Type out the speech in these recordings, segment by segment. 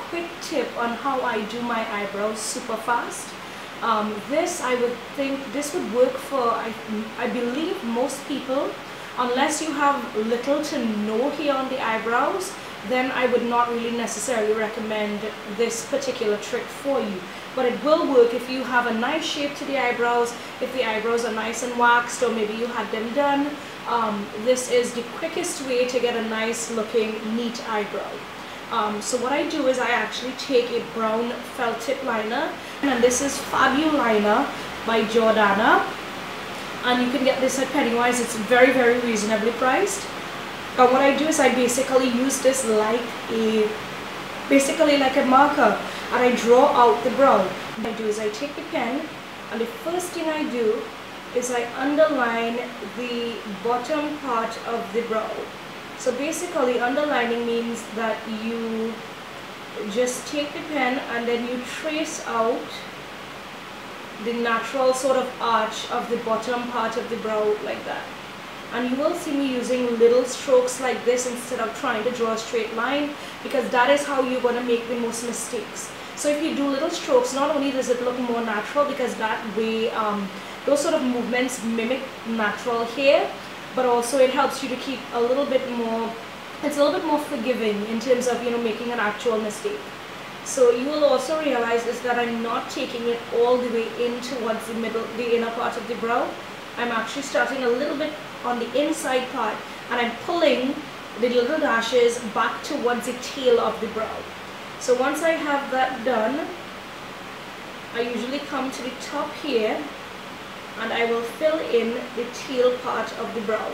quick tip on how I do my eyebrows super fast. This, I would think, this would work for, I believe, most people. Unless you have little to no hair on the eyebrows, then I would not really necessarily recommend this particular trick for you. But it will work if you have a nice shape to the eyebrows, if the eyebrows are nice and waxed, or maybe you had them done. This is the quickest way to get a nice looking, neat eyebrow. So what I do is I actually take a brown felt tip liner, and this is Fabu liner by Jordana, and you can get this at Pennywise. It's very, very reasonably priced. And what I do is I basically use this like a marker, and I draw out the brow. What I do is I take the pen, and the first thing I do is I underline the bottom part of the brow. So basically, underlining means that you just take the pen and then you trace out the natural sort of arch of the bottom part of the brow like that. And you will see me using little strokes like this instead of trying to draw a straight line, because that is how you're going to make the most mistakes. So if you do little strokes, not only does it look more natural, because that way those sort of movements mimic natural hair, but also it helps you to keep a little bit more, it's a little bit more forgiving in terms of, you know, making an actual mistake. So you will also realize is that I'm not taking it all the way in towards the middle, the inner part of the brow. I'm actually starting a little bit on the inside part, and I'm pulling the little dashes back towards the tail of the brow. So once I have that done, I usually come to the top here, and I will fill in the tail part of the brow.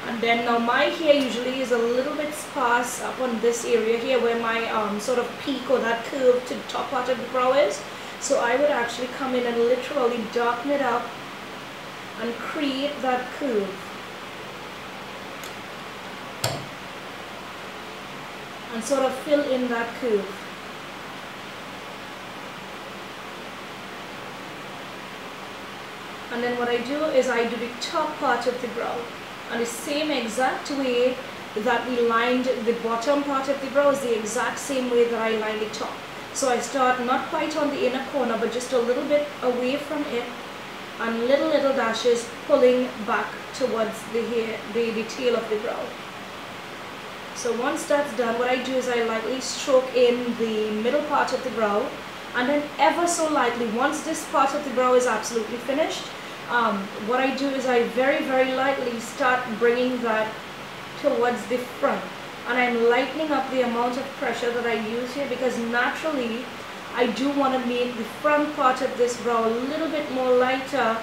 And then now my hair usually is a little bit sparse up on this area here where my sort of peak or that curve to the top part of the brow is. So I would actually come in and literally darken it up and create that curve. And sort of fill in that curve. And then what I do is I do the top part of the brow. And the same exact way that we lined the bottom part of the brow is the exact same way that I line the top. So I start not quite on the inner corner, but just a little bit away from it, and little dashes pulling back towards the hair, the tail of the brow. So once that's done, what I do is I lightly stroke in the middle part of the brow, and then ever so lightly, once this part of the brow is absolutely finished, what I do is I very, very lightly start bringing that towards the front, and I'm lightening up the amount of pressure that I use here, because naturally I do want to make the front part of this brow a little bit more lighter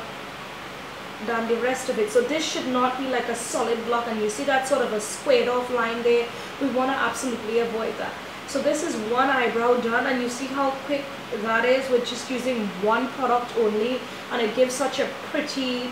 than the rest of it. So this should not be like a solid block, and you see that sort of a squared off line there. We want to absolutely avoid that. So this is one eyebrow done, and you see how quick that is with just using one product only, and it gives such a pretty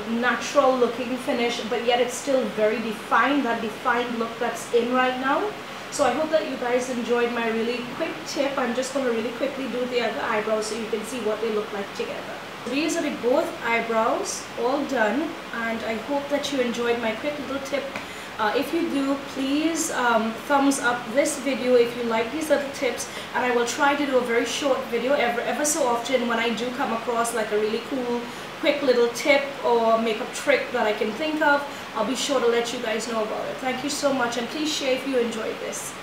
natural looking finish, but yet it's still very defined, that defined look that's in right now. So I hope that you guys enjoyed my really quick tip. I'm just going to really quickly do the other eyebrows so you can see what they look like together. These are the both eyebrows all done, and I hope that you enjoyed my quick little tip. If you do, please thumbs up this video if you like these little tips, and I will try to do a very short video ever so often when I do come across like a really cool quick little tip or makeup trick that I can think of. I'll be sure to let you guys know about it. Thank you so much, and please share if you enjoyed this.